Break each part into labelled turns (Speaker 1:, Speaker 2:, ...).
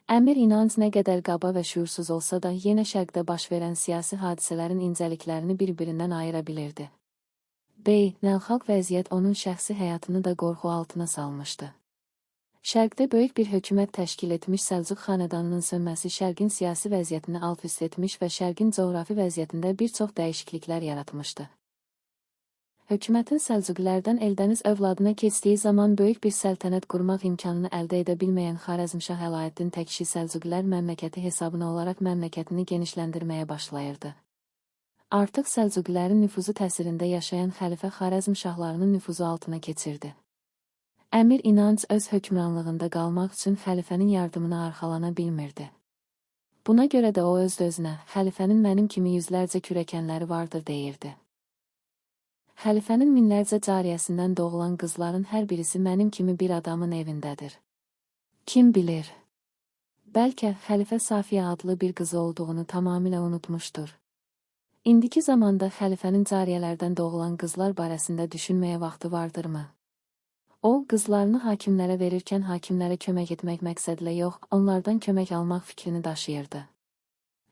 Speaker 1: Əmir İnanc nə qədər qaba və şüursuz olsa da, yenə şərqdə baş verən siyasi hadisələrin incəliklərini bir-birindən ayıra bilirdi. Beynəlxalq vəziyyət onun şəxsi həyatını da qorxu altına salmışdı. Şərqdə böyük bir hökumət təşkil etmiş Səlcuq xanədanının sönməsi şərqin siyasi vəziyyətini alt-üst etmiş və şərqin coğrafi vəziyyətində bir çox dəyişikliklər yaratmışdı. Hökumətin Səlcuqilərdən Eldəniz övladına keçdiyi zaman böyük bir səltənət qurmaq imkanını əldə edə bilməyən Xarəzmşah Ələəddin tək Səlcuqilər məmləkəti hesabına olaraq məmləkətini genişləndirməyə başlayırdı. Artıq Səlcuqilərin nüfuzu təsirində yaşayan xəlifə Xarəzmşahlarının nüfuzu altına keçirdi. Əmir İnanc öz hökmranlığında qalmaq üçün xəlifənin yardımına arxalana bilmirdi. Buna görə də o öz-özünə, xəlifənin mənim kimi yüzlərcə kürəkənləri vardır deyirdi. Xəlifənin minlərcə cariyəsindən doğulan qızların hər birisi mənim kimi bir adamın evindədir. Kim bilir? Bəlkə xəlifə Safiyə adlı bir qızı olduğunu tamamilə unutmuşdur. İndiki zamanda xəlifənin cariyələrdən doğulan qızlar barəsində düşünməyə vaxtı vardırmı? O, qızlarını hakimlərə verirkən hakimlərə kömək etmək məqsədlə yox, onlardan kömək almaq fikrini daşıyırdı.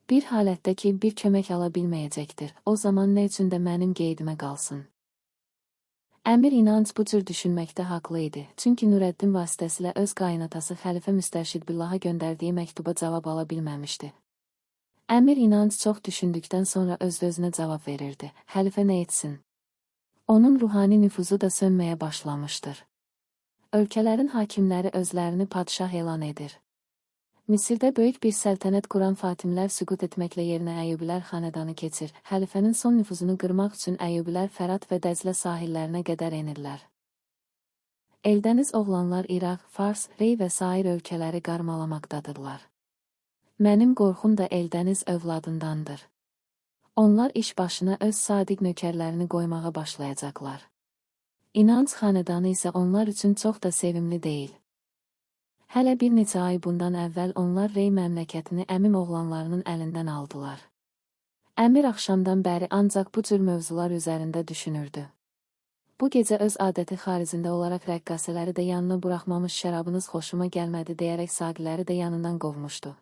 Speaker 1: Bir halətdə ki, bir kömək ala bilməyəcəkdir, o zaman nə üçün də mənim qeydimə qalsın? Əmir İnanc bu cür düşünməkdə haqlı idi, çünki Nurəddin vasitəsilə öz qaynatası xəlifə Müstərşid Billaha göndərdiyi məktuba cavab ala bilməmişdi. Əmir İnanc çox düşündükdən sonra öz-özünə cavab verirdi, xəlifə nə etsin? Onun ruhani nüfuzu da sönməyə başlamışdır. Ölkələrin hakimləri özlərini padşah elan edir. Misirdə böyük bir səltənət quran Fatimlər süqut etməklə yerinə Əyyubilər xanədanı keçir. Xəlifənin son nüfuzunu qırmaq üçün Əyyubilər Fərat və Dəclə sahillərinə qədər enirlər. Eldəniz oğlanlar İraq, Fars, Rey və sair ölkələri qarmalamaqdadırlar. Mənim qorxum da Eldəniz övladındandır. Onlar iş başına öz sadiq nökərlərini qoymağa başlayacaqlar. İnanc xanədanı isə onlar üçün çox da sevimli deyil. Hələ bir neçə ay bundan əvvəl onlar Rey məmləkətini əmim oğlanlarının əlindən aldılar. Əmir axşamdan bəri ancaq bu cür mövzular üzərində düşünürdü. Bu gecə öz adəti xaricində olaraq rəqqasələri də yanına buraxmamış şərabınız xoşuma gəlmədi deyərək saqiləri də yanından qovmuşdu.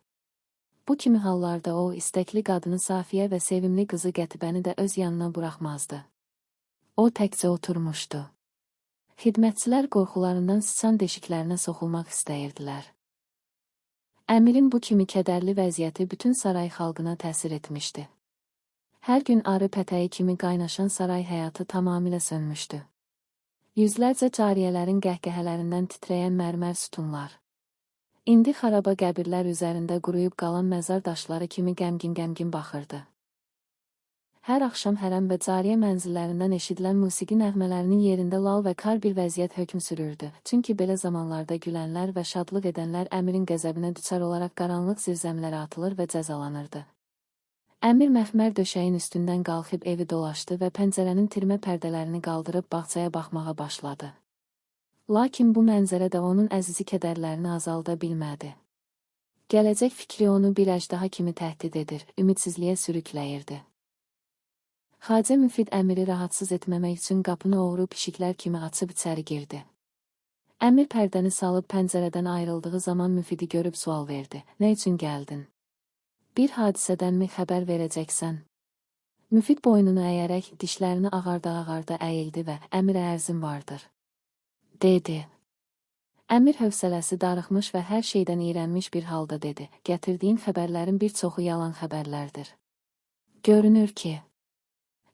Speaker 1: Bu kimi hallarda o, istəkli qadını Safiyə və sevimli qızı Qətibəni də öz yanına buraxmazdı. O təkcə oturmuşdu. Xidmətçilər qorxularından sıçan deşiklərinə soxulmaq istəyirdilər. Əmirin bu kimi kədərli vəziyyəti bütün saray xalqına təsir etmişdi. Hər gün arı pətəyi kimi qaynaşan saray həyatı tamamilə sönmüşdü. Yüzlərcə cariyələrin qəhqəhələrindən titrəyən mərmər sütunlar. İndi xaraba qəbirlər üzərində quruyub qalan məzar daşları kimi qəmgin-qəmgin baxırdı. Hər axşam hərəm və cariyə mənzillərindən eşidilən musiqi nəğmələrinin yerində lal və kar bir vəziyyət hökm sürürdü. Çünki belə zamanlarda gülənlər və şadlıq edənlər əmirin qəzəbinə düçar olaraq qaranlıq zirzəmilərə atılır və cəzalanırdı. Əmir məxmər döşəyin üstündən qalxıb evi dolaşdı və pəncərənin tirmə pərdələrini qaldırıb bağçaya baxmağa başladı. Lakin bu mənzərə də onun əzizi kədərlərini azalda bilmədi. Gələcək fikri onu bir əjdaha kimi təhdid edir, ümidsizliyə sürükləyirdi. Xacə Müfid əmiri rahatsız etməmək üçün qapını oğru pişiklər kimi açıb içəri girdi. Əmir pərdəni salıb pəncərədən ayrıldığı zaman Müfidi görüb sual verdi. Nə üçün gəldin? Bir hadisədənmi xəbər verəcəksən? Müfid boynunu əyərək dişlərini ağarda-ağarda əyildi və əmirə ərzim vardır, dedi. Əmir hövsələsi darıxmış və hər şeydən iyrənmiş bir halda dedi. Gətirdiyin xəbərlərin bir çoxu yalan xəbərlərdir. Görünür ki,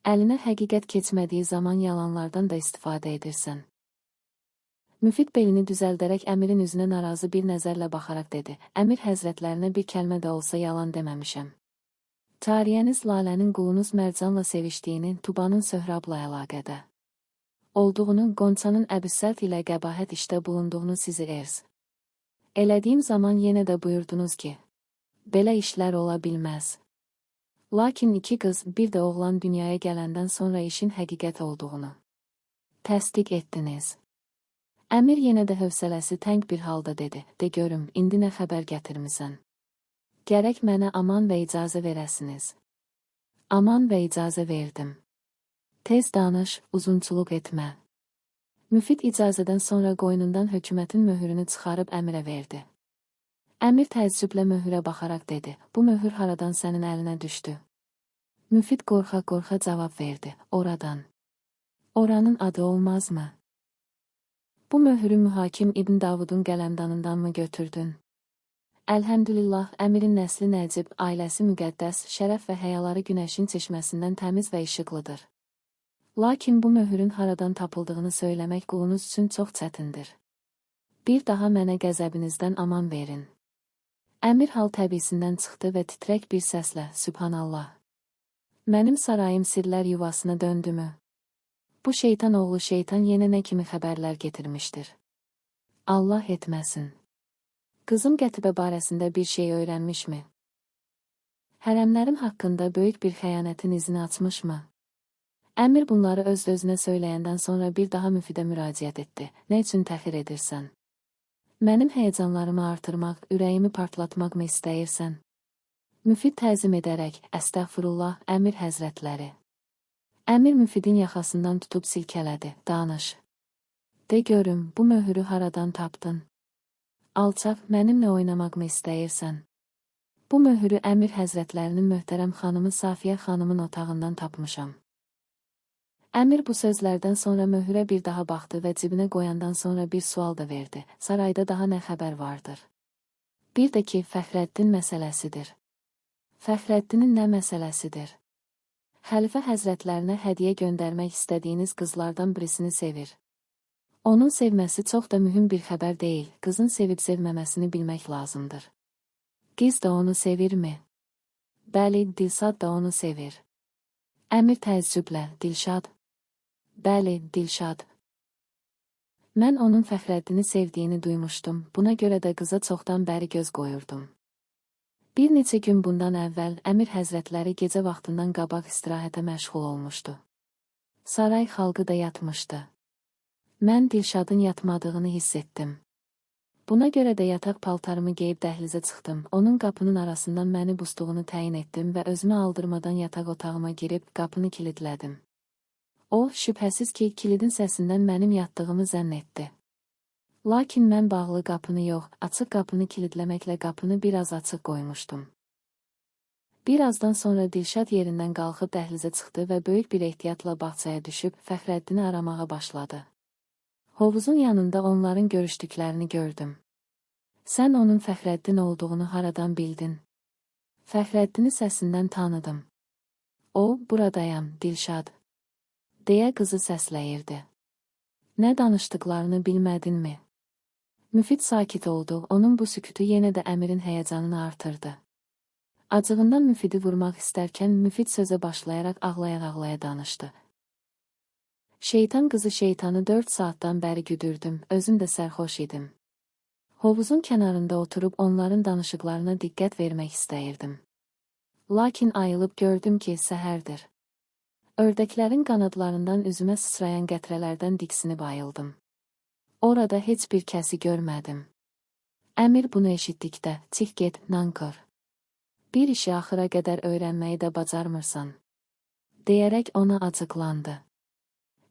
Speaker 1: əlinə həqiqət keçmədiyi zaman yalanlardan da istifadə edirsən. Müfid belini düzəldərək əmirin üzünə narazı bir nəzərlə baxaraq dedi. Əmir həzrətlərinə bir kəlmə də olsa yalan deməmişəm. Cariyəniz Lalənin qulunuz Mərcanla sevişdiyini, Tubanın Söhrabla əlaqədə olduğunu, Qonçanın Əbüssəlt ilə qəbahət işdə bulunduğunu sizi erz elədiyim zaman yenə də buyurdunuz ki, belə işlər ola bilməz. Lakin iki qız, bir də oğlan dünyaya gələndən sonra işin həqiqət olduğunu təsdiq etdiniz. Əmir yenə də hövsələsi təng bir halda dedi. De görüm, indi nə xəbər gətirmisən? Gərək mənə aman və icazə verəsiniz. Aman və icazə verdim. Tez danış, uzunçuluq etmə. Müfid icazədən sonra qoynundan hökumətin möhürünü çıxarıb əmirə verdi. Əmir təəccüblə möhürə baxaraq dedi, bu möhür haradan sənin əlinə düşdü? Müfid qorxa-qorxa cavab verdi, oradan. Oranın adı olmazmı? Bu möhürü mühakim İbn Davudun qələmdanından mı götürdün? Əlhəmdülillah, əmirin nəsli nəcib, ailəsi müqəddəs, şərəf və həyaları günəşin çeşməsindən təmiz və işıqlıdır. Lakin bu möhürün haradan tapıldığını söyləmək qulunuz üçün çox çətindir. Bir daha mənə qəzəbinizdən aman verin. Əmir hal təbisindən çıxdı və titrək bir səslə, Sübhanallah. Mənim sarayım sirlər yuvasına döndümü? Bu şeytan oğlu şeytan yenə nə kimi xəbərlər getirmişdir? Allah etməsin. Qızım Qətibə barəsində bir şey öyrənmişmi? Hərəmlərim haqqında böyük bir xəyanətin izini açmışmı? Əmir bunları öz-özünə söyləyəndən sonra bir daha Müfidə müraciət etdi. Nə üçün təxir edirsən? Mənim həyəcanlarımı artırmaq, ürəyimi partlatmaqmı istəyirsən? Müfid təzim edərək, əstəğfurullah, Əmir həzrətləri. Əmir Müfidin yaxasından tutub silkələdi, danış. De görüm, bu möhürü haradan tapdın? Alçaq, mənimlə oynamaqmı istəyirsən? Bu möhürü Əmir həzrətlərinin möhtərəm xanımı Safiyə xanımın otağından tapmışam. Əmir bu sözlərdən sonra möhürə bir daha baxdı və cibinə qoyandan sonra bir sual da verdi. Sarayda daha nə xəbər vardır? Bir də ki, Fəxrəddin məsələsidir. Fəxrəddinin nə məsələsidir? Xəlifə həzrətlərinə hədiyyə göndərmək istədiyiniz qızlardan birisini sevir. Onun sevməsi çox da mühüm bir xəbər deyil, qızın sevib-sevməməsini bilmək lazımdır. Qız da onu sevirmi? Bəli, Dilşad da onu sevir. Əmir təəccüblə, Dilşad? Bəli, Dilşad. Mən onun Fəxrəddini sevdiyini duymuşdum, buna görə də qıza çoxdan bəri göz qoyurdum. Bir neçə gün bundan əvvəl Əmir həzrətləri gecə vaxtından qabaq istirahətə məşğul olmuşdu. Saray xalqı da yatmışdı. Mən Dilşadın yatmadığını hiss etdim. Buna görə də yataq paltarımı geyib dəhlizə çıxdım, onun qapının arasından məni busduğunu təyin etdim və özümü aldırmadan yataq otağıma girib qapını kilidlədim. O, şübhəsiz ki, kilidin səsindən mənim yatdığımı zənn etdi. Lakin mən bağlı qapını yox, açıq qapını kilidləməklə qapını biraz açıq qoymuşdum. Birazdan sonra Dilşad yerindən qalxıb dəhlizə çıxdı və böyük bir ehtiyatla bağçaya düşüb Fəxrəddini aramağa başladı. Hovuzun yanında onların görüşdüklərini gördüm. Sən onun Fəxrəddin olduğunu haradan bildin? Fəxrəddini səsindən tanıdım. O, buradayam, Dilşad. Deyə qızı səsləyirdi. Nə danışdıqlarını bilmədinmi? Müfid sakit oldu, onun bu sükutu yenə də Əmirin həyəcanını artırdı. Acığından Müfidi vurmaq istərkən Müfid sözə başlayaraq ağlaya-ağlaya danışdı. Şeytan qızı şeytanı 4 saatdan bəri güdürdüm, özüm də sərxoş idim. Hovuzun kənarında oturub onların danışıqlarına diqqət vermək istəyirdim. Lakin ayılıb gördüm ki, səhərdir. Ördəklərin qanadlarından üzümə sıçrayan qətrələrdən diksinib ayıldım. Orada heç bir kəsi görmədim. Əmir bunu eşitdikdə, çıx get, nankor. Bir işi axıra qədər öyrənməyi də bacarmırsan. Deyərək ona acıqlandı.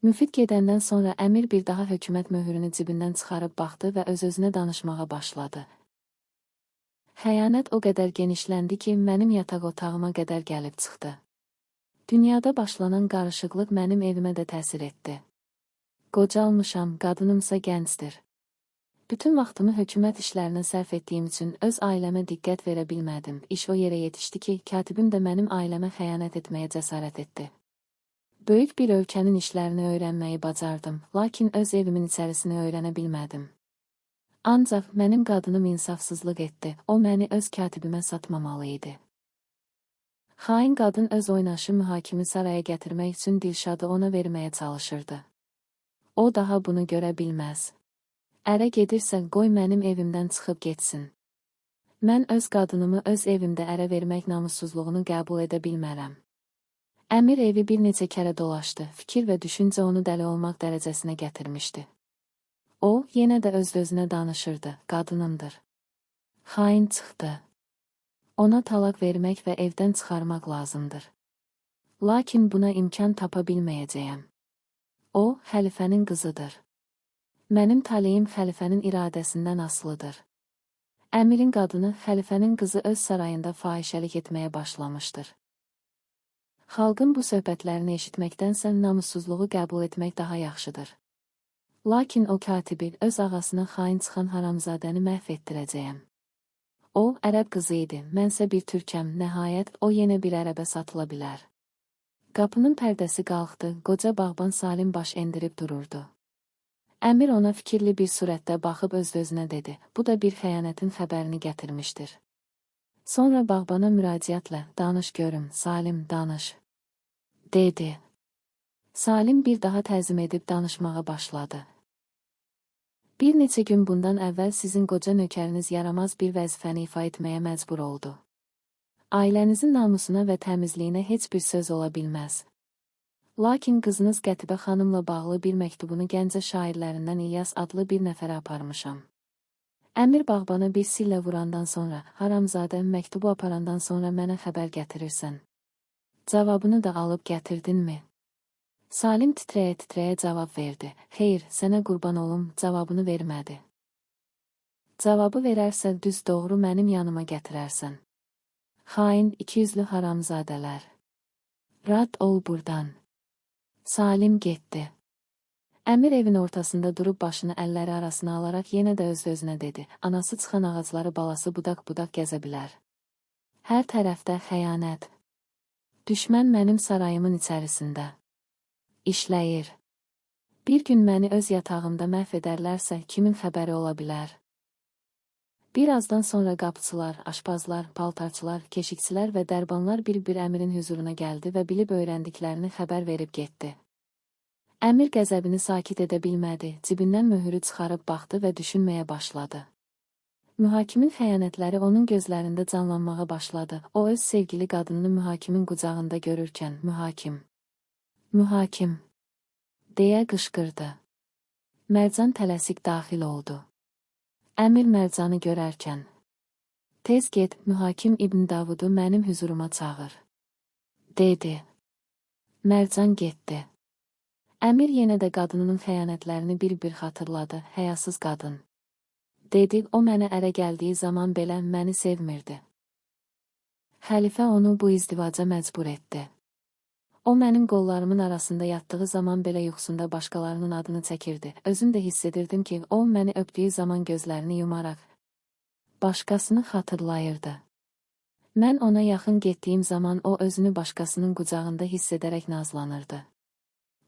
Speaker 1: Müfid gedəndən sonra Əmir bir daha hökumət möhürünü cibindən çıxarıb baxdı və öz-özünə danışmağa başladı. Xəyanət o qədər genişləndi ki, mənim yataq otağıma qədər gəlib çıxdı. Dünyada başlanan qarışıqlıq mənim evimə də təsir etdi. Qocalmışam, qadınımsa gəncdir. Bütün vaxtımı hökumət işlərinə sərf etdiyim üçün öz ailəmə diqqət verə bilmədim. İş o yerə yetişdi ki, katibim də mənim ailəmə xəyanət etməyə cəsarət etdi. Böyük bir ölkənin işlərini öyrənməyi bacardım, lakin öz evimin içərisini öyrənə bilmədim. Ancaq mənim qadınım insafsızlıq etdi, o məni öz katibimə satmamalı idi. Xain qadın öz oynaşı mühakimi saraya gətirmək üçün Dilşadı ona verməyə çalışırdı. O daha bunu görə bilməz. Ərə gedirsə, qoy mənim evimdən çıxıb getsin. Mən öz qadınımı öz evimdə ərə vermək namussuzluğunu qəbul edə bilmərəm. Əmir evi bir neçə kərə dolaşdı, fikir və düşüncə onu dəli olmaq dərəcəsinə gətirmişdi. O, yenə də öz-özünə danışırdı, qadınımdır. Xain çıxdı. Ona talaq vermək və evdən çıxarmaq lazımdır. Lakin buna imkan tapa bilməyəcəyəm. O, xəlifənin qızıdır. Mənim taleyim xəlifənin iradəsindən asılıdır. Əmirin qadını xəlifənin qızı öz sarayında fahişəlik etməyə başlamışdır. Xalqın bu söhbətlərini eşitməkdənsə namussuzluğu qəbul etmək daha yaxşıdır. Lakin o katibi öz ağasına xain çıxan haramzadəni məhv etdirəcəyəm. O, ərəb qızı idi, mənsə bir türkəm, nəhayət o yenə bir ərəbə satıla bilər. Qapının pərdəsi qalxdı, qoca bağban Salim baş endirib dururdu. Əmir ona fikirli bir surətdə baxıb öz-özünə dedi, bu da bir xəyanətin xəbərini gətirmişdir. Sonra bağbana müraciətlə, danış görüm, Salim, danış, dedi. Salim bir daha təzim edib danışmağa başladı. Bir neçə gün bundan əvvəl sizin qoca nökəriniz yaramaz bir vəzifəni ifa etməyə məcbur oldu. Ailənizin namusuna və təmizliyinə heç bir söz ola bilməz. Lakin qızınız Qətibə xanımla bağlı bir məktubunu Gəncə şairlərindən İlyas adlı bir nəfərə aparmışam. Əmir bağbana bir sillə vurandan sonra, haramzadə məktubu aparandan sonra mənə xəbər gətirirsən. Cavabını da alıb gətirdinmi? Salim titrəyə-titrəyə cavab verdi. Xeyr, sənə qurban olum, cavabını vermədi. Cavabı verərsə düz doğru mənim yanıma gətirərsən. Xain, ikiyüzlü haramzadələr. Rad ol burdan. Salim getdi. Əmir evin ortasında durub başını əlləri arasına alaraq yenə də öz-özünə dedi. Anası çıxan ağacları balası budaq-budaq gəzə bilər. Hər tərəfdə xəyanət. Düşmən mənim sarayımın içərisində işləyir. Bir gün məni öz yatağımda məhv edərlərsə, kimin xəbəri ola bilər? Bir azdan sonra qapıçılar, aşpazlar, paltarçılar, keşikçilər və dərbanlar bir-bir əmirin hüzuruna gəldi və bilib öyrəndiklərini xəbər verib getdi. Əmir qəzəbini sakit edə bilmədi, cibindən möhürü çıxarıb baxdı və düşünməyə başladı. Mühakimin xəyanətləri onun gözlərində canlanmağa başladı. O öz sevgili qadınını mühakimin qucağında görürkən, mühakim, deyə qışqırdı. Mərcan tələsik daxil oldu. Əmir Mərcanı görərkən, tez get, mühakim İbn Davudu mənim hüzuruma çağır, dedi. Mərcan getdi. Əmir yenə də qadınının xəyanətlərini bir-bir xatırladı. Həyasız qadın, dedi, o mənə ərə gəldiyi zaman belə məni sevmirdi. Xəlifə onu bu izdivaca məcbur etdi. O mənim qollarımın arasında yatdığı zaman belə yuxusunda başqalarının adını çəkirdi. Özüm də hiss edirdim ki, o məni öpdüyü zaman gözlərini yumaraq başqasını xatırlayırdı. Mən ona yaxın getdiyim zaman o özünü başqasının qucağında hiss edərək nazlanırdı.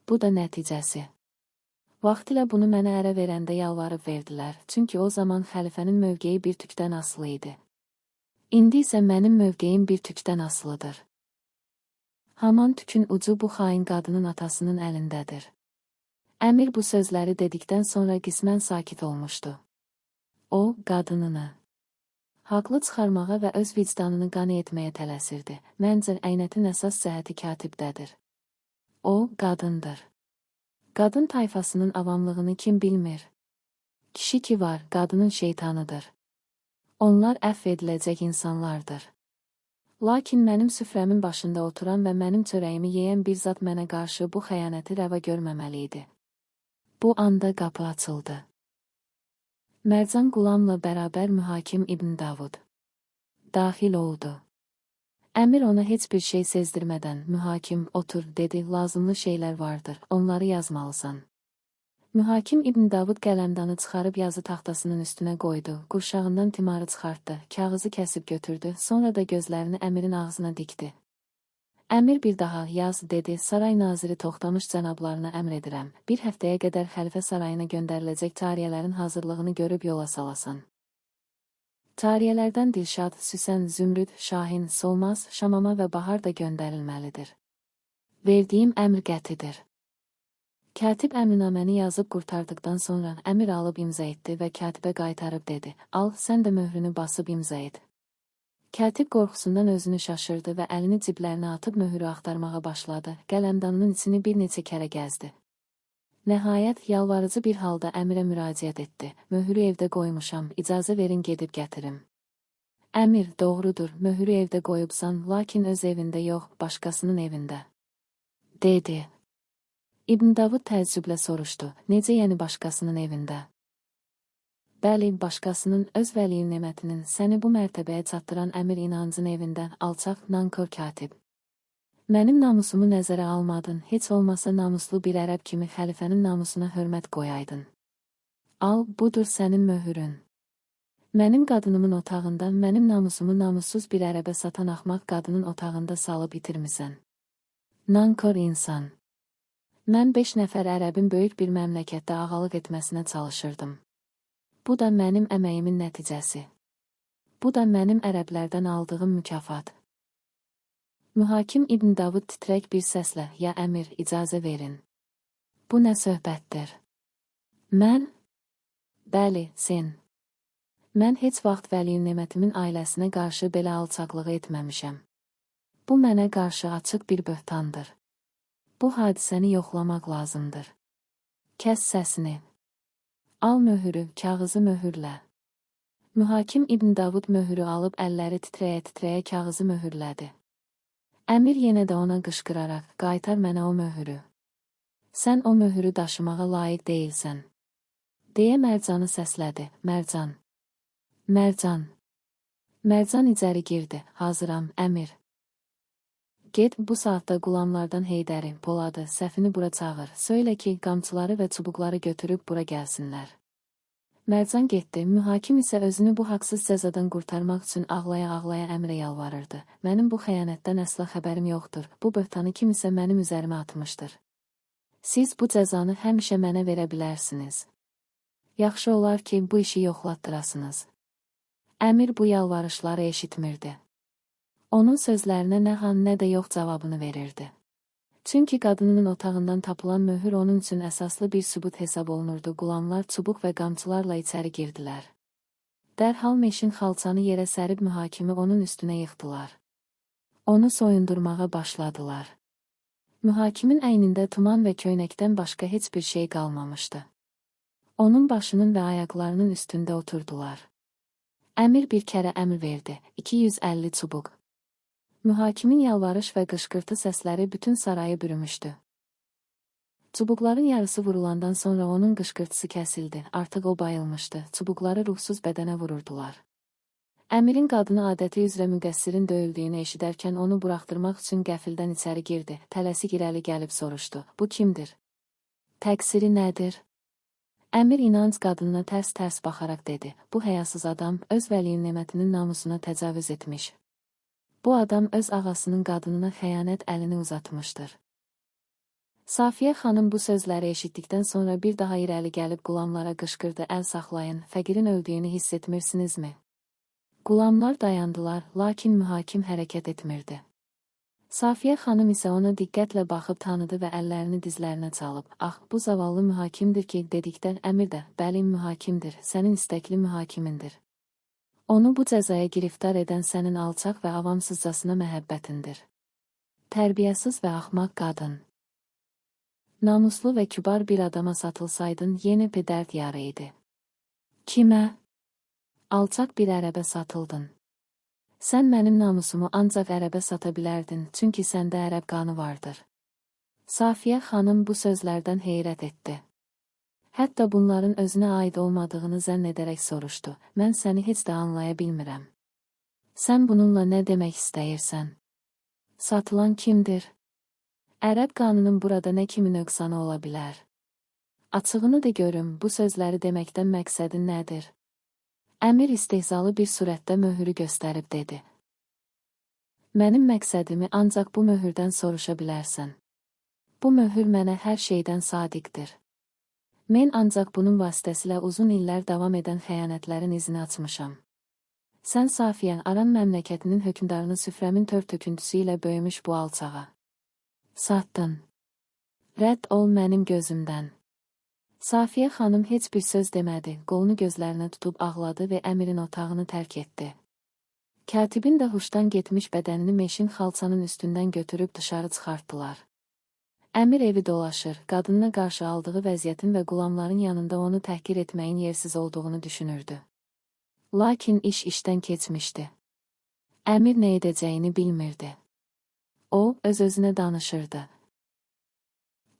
Speaker 1: Bu da nəticəsi. Vaxtilə bunu mənə ərə verəndə yalvarıb verdilər, çünki o zaman xəlifənin mövqeyi bir tükdən asılı idi. İndi isə mənim mövqeyim bir tükdən asılıdır. Haman tükün ucu bu xain qadının atasının əlindədir. Əmir bu sözləri dedikdən sonra qismən sakit olmuşdu. O, qadınını haqlı çıxarmağa və öz vicdanını qane etməyə tələsirdi. Məncə, Əynətin əsas cəhəti katibdədir. O, qadındır. Qadın tayfasının avamlığını kim bilmir? Kişi ki var, qadının şeytanıdır. Onlar əfv ediləcək insanlardır. Lakin mənim süfrəmin başında oturan və mənim çörəyimi yeyən bir zat mənə qarşı bu xəyanəti rəva görməməli idi. Bu anda qapı açıldı. Mərcan Qulamla bərabər mühakim İbn Davud daxil oldu. Əmir ona heç bir şey sezdirmədən, mühakim, otur, dedi, lazımlı şeylər vardır, onları yazmalısan. Mühakim İbn Davud qələmdanı çıxarıb yazı taxtasının üstünə qoydu, qurşağından timarı çıxartdı, kağızı kəsib götürdü, sonra da gözlərini Əmirin ağzına dikdi. Əmir bir daha yaz, dedi, saray naziri Toxtamış cənablarına əmr edirəm, bir həftəyə qədər xəlifə sarayına göndəriləcək cariyələrin hazırlığını görüb yola salasan. Cariyələrdən Dilşad, Süsən, Zümrüd, Şahin, Solmaz, Şamama və Bahar da göndərilməlidir. Verdiyim əmr qətidir. Katib əmrinaməni yazıb qurtardıqdan sonra əmir alıb imza etdi və katibə qaytarıb dedi, al, sən də möhrünü basıb imza et. Katib qorxusundan özünü şaşırdı və əlini ciblərinə atıb möhürü axtarmağa başladı, qələmdanının içini bir neçə kərə gəzdi. Nəhayət, yalvarıcı bir halda əmirə müraciət etdi, möhürü evdə qoymuşam, icazə verin gedib gətirim. Əmir, doğrudur, möhürü evdə qoyubsan, lakin öz evində yox, başqasının evində, dedi. İbn Davud təəccüblə soruşdu, necə yəni başqasının evində? Bəli, başqasının öz vəli nemətinin səni bu mərtəbəyə çatdıran Əmir İnancın evində alçaq, nankor katib. Mənim namusumu nəzərə almadın, heç olmasa namuslu bir ərəb kimi xəlifənin namusuna hörmət qoyaydın. Al, budur sənin möhürün. Mənim qadınımın otağında, mənim namusumu namussuz bir ərəbə satan axmaq qadının otağında salıb itirmisən. Nankor insan. Mən 5 nəfər ərəbin böyük bir məmləkətdə ağalıq etməsinə çalışırdım. Bu da mənim əməyimin nəticəsi. Bu da mənim ərəblərdən aldığım mükafat. Mühakim İbn Davud titrək bir səslə, ya əmir, icazə verin. Bu nə söhbətdir? Mən? Bəli, sen. Mən heç vaxt vəli nemətimin ailəsinə qarşı belə alçaqlığı etməmişəm. Bu mənə qarşı açıq bir böhtandır. Bu hadisəni yoxlamaq lazımdır. Kəs səsini. Al möhürü, kağızı möhürlə. Mühakim İbn Davud möhürü alıb əlləri titrəyə-titrəyə kağızı möhürlədi. Əmir yenə də ona qışqıraraq, qaytar mənə o möhürü. Sən o möhürü daşımağa layiq deyilsən. Deyə Mərcanı səslədi, Mərcan. Mərcan. Mərcan içəri girdi, hazıram, əmir. Get, bu saatda qulamlardan Heydəri, Poladı, Səfini bura çağır, söylə ki, qamçıları və çubuqları götürüb bura gəlsinlər. Mərcan getdi, mühakim isə özünü bu haqsız cəzadan qurtarmaq üçün ağlaya-ağlaya əmrə yalvarırdı. Mənim bu xəyanətdən əsla xəbərim yoxdur, bu böhtanı kimisə mənim üzərimə atmışdır. Siz bu cəzanı həmişə mənə verə bilərsiniz. Yaxşı olar ki, bu işi yoxlatdırasınız. Əmir bu yalvarışları eşitmirdi. Onun sözlərinə nə han, nə də yox cavabını verirdi. Çünki qadının otağından tapılan möhür onun üçün əsaslı bir sübut hesab olunurdu. Qulamlar çubuq və qamçılarla içəri girdilər. Dərhal meşin xalçanı yerə sərib mühakimi onun üstünə yıxdılar. Onu soyundurmağa başladılar. Mühakimin əynində tuman və köynəkdən başqa heç bir şey qalmamışdı. Onun başının və ayaqlarının üstündə oturdular. Əmir bir kərə əmr verdi, 250 çubuq. Mühakimin yalvarış və qışqırtı səsləri bütün sarayı bürümüşdü. Çubuqların yarısı vurulandan sonra onun qışqırtısı kəsildi, artıq o bayılmışdı, çubuqları ruhsuz bədənə vururdular. Əmirin qadını adəti üzrə müqəssirin döyüldüyünü eşidərkən onu buraxdırmaq üçün qəfildən içəri girdi, tələsik irəli gəlib soruşdu, bu kimdir? Təqsiri nədir? Əmir İnanc qadınına tərs-tərs baxaraq dedi, bu həyasız adam öz vəliyin nemətinin namusuna təcavüz etmiş. Bu adam öz ağasının qadınına xəyanət əlini uzatmışdır. Safiyə xanım bu sözləri eşitdikdən sonra bir daha irəli gəlib qulamlara qışqırdı, əl saxlayın, fəqirin öldüyünü hiss etmirsinizmi? Qulamlar dayandılar, lakin mühakim hərəkət etmirdi. Safiyə xanım isə ona diqqətlə baxıb tanıdı və əllərini dizlərinə çalıb, ax, bu zavallı mühakimdir ki, dedikdən əmir də, bəli mühakimdir, sənin istəkli mühakimindir. Onu bu cəzaya giriftar edən sənin alçaq və avamsızcasına məhəbbətindir. Tərbiyəsiz və axmaq qadın. Namuslu və kübar bir adama satılsaydın, yeni bir dərd yarı idi. Kimə? Alçaq bir ərəbə satıldın. Sən mənim namusumu ancaq ərəbə sata bilərdin, çünki səndə ərəb qanı vardır. Safiyə xanım bu sözlərdən heyrət etdi. Hətta bunların özünə aid olmadığını zənn edərək soruşdu. Mən səni heç də anlaya bilmirəm. Sən bununla nə demək istəyirsən? Satılan kimdir? Ərəb qanının burada nə kimi nöqsanı ola bilər? Açığını da görüm, bu sözləri deməkdən məqsədin nədir? Əmir istehzalı bir surətdə möhürü göstərib dedi. Mənim məqsədimi ancaq bu möhürdən soruşa bilərsən. Bu möhür mənə hər şeydən sadiqdir. Mən ancaq bunun vasitəsilə uzun illər davam edən xəyanətlərin izini açmışam. Sən Safiyə, Aran məmləkətinin hökmdarını süfrəmin tör töküntüsü ilə böyümüş bu alçağa satdın. Rədd ol mənim gözümdən. Safiyə xanım heç bir söz demədi, qolunu gözlərinə tutub ağladı və əmirin otağını tərk etdi. Katibin də huşdan getmiş bədənini meşin xalçanın üstündən götürüb dışarı çıxartdılar. Əmir evi dolaşır, qadınına qarşı aldığı vəziyyətin və qulamların yanında onu təhqir etməyin yersiz olduğunu düşünürdü. Lakin iş işdən keçmişdi. Əmir nə edəcəyini bilmirdi. O, öz-özünə danışırdı.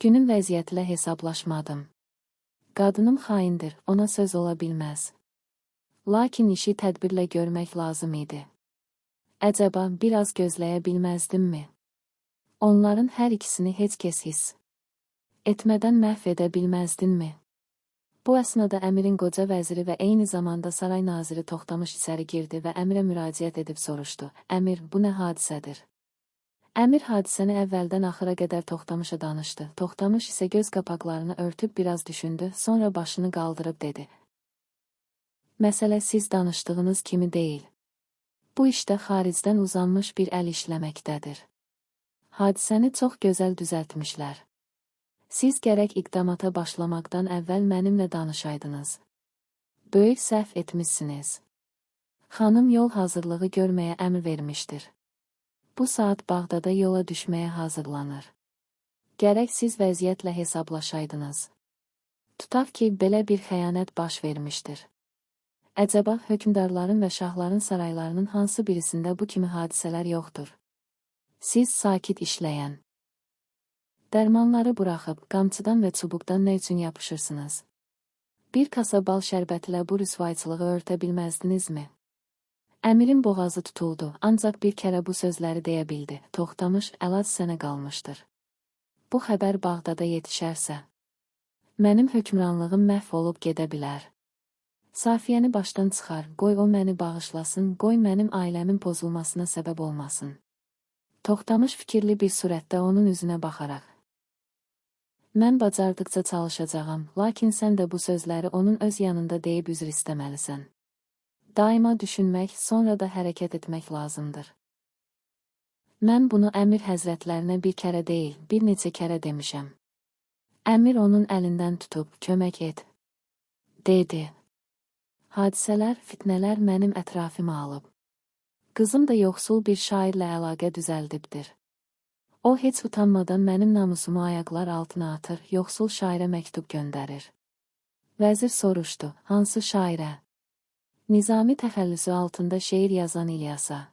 Speaker 1: Günün vəziyyətlə hesablaşmadım. Qadınım xaindir, ona söz ola bilməz. Lakin işi tədbirlə görmək lazım idi. Əcəba, biraz gözləyə bilməzdimmi? Onların hər ikisini heç kəs hiss etmədən məhv edə bilməzdinmi? Bu əsnada əmirin qoca vəziri və eyni zamanda saray naziri Toxtamış içəri girdi və əmirə müraciət edib soruşdu. Əmir, bu nə hadisədir? Əmir hadisəni əvvəldən axıra qədər Toxtamışa danışdı. Toxtamış isə göz qapaqlarını örtüb biraz düşündü, sonra başını qaldırıb dedi. Məsələ siz danışdığınız kimi deyil. Bu işdə xaricdən uzanmış bir əl işləməkdədir. Hadisəni çox gözəl düzəltmişlər. Siz gərək iqdamata başlamaqdan əvvəl mənimlə danışaydınız. Böyük səhv etmişsiniz. Xanım yol hazırlığı görməyə əmr vermişdir. Bu saat Bağdada yola düşməyə hazırlanır. Gərək siz vəziyyətlə hesablaşaydınız. Tutaq ki, belə bir xəyanət baş vermişdir. Əcəba, hökmdarların və şahların saraylarının hansı birisində bu kimi hadisələr yoxdur? Siz sakit işləyən. Dərmanları buraxıb, qamçıdan və çubuqdan nə üçün yapışırsınız? Bir kasa bal şərbətilə bu rüsvayçılığı örtə bilməzdinizmi? Əmirin boğazı tutuldu, ancaq bir kərə bu sözləri deyə bildi. Toxtamış, əlac sənə qalmışdır. Bu xəbər Bağdada yetişərsə, mənim hökmranlığım məhv olub gedə bilər. Safiyəni başdan çıxar, qoy o məni bağışlasın, qoy mənim ailəmin pozulmasına səbəb olmasın. Toxtamış fikirli bir surətdə onun üzünə baxaraq. Mən bacardıqca çalışacağam, lakin sən də bu sözləri onun öz yanında deyib üzr istəməlisən. Daima düşünmək, sonra da hərəkət etmək lazımdır. Mən bunu əmir həzrətlərinə bir kərə deyil, bir neçə kərə demişəm. Əmir onun əlindən tutub, kömək et, dedi. Hadisələr, fitnələr mənim ətrafımı alıb. Qızım da yoxsul bir şairlə əlaqə düzəldibdir. O heç utanmadan mənim namusumu ayaqlar altına atır, yoxsul şairə məktub göndərir. Vəzir soruşdu, hansı şairə? Nizami təxəllüsü altında şeir yazan İlyasa.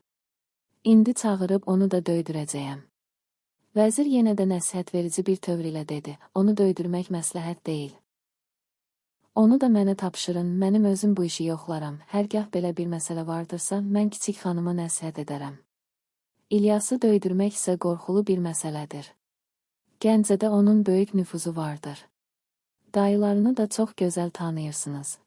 Speaker 1: İndi çağırıb onu da döydürəcəyəm. Vəzir yenə də nəsihət verici bir tövr ilə dedi, onu döydürmək məsləhət deyil. Onu da mənə tapşırın, mənim özüm bu işi yoxlaram. Hərgah belə bir məsələ vardırsa, mən kiçik xanıma nəsihət edərəm. İlyası döydürmək isə qorxulu bir məsələdir. Gəncədə onun böyük nüfuzu vardır. Dayılarını da çox gözəl tanıyırsınız.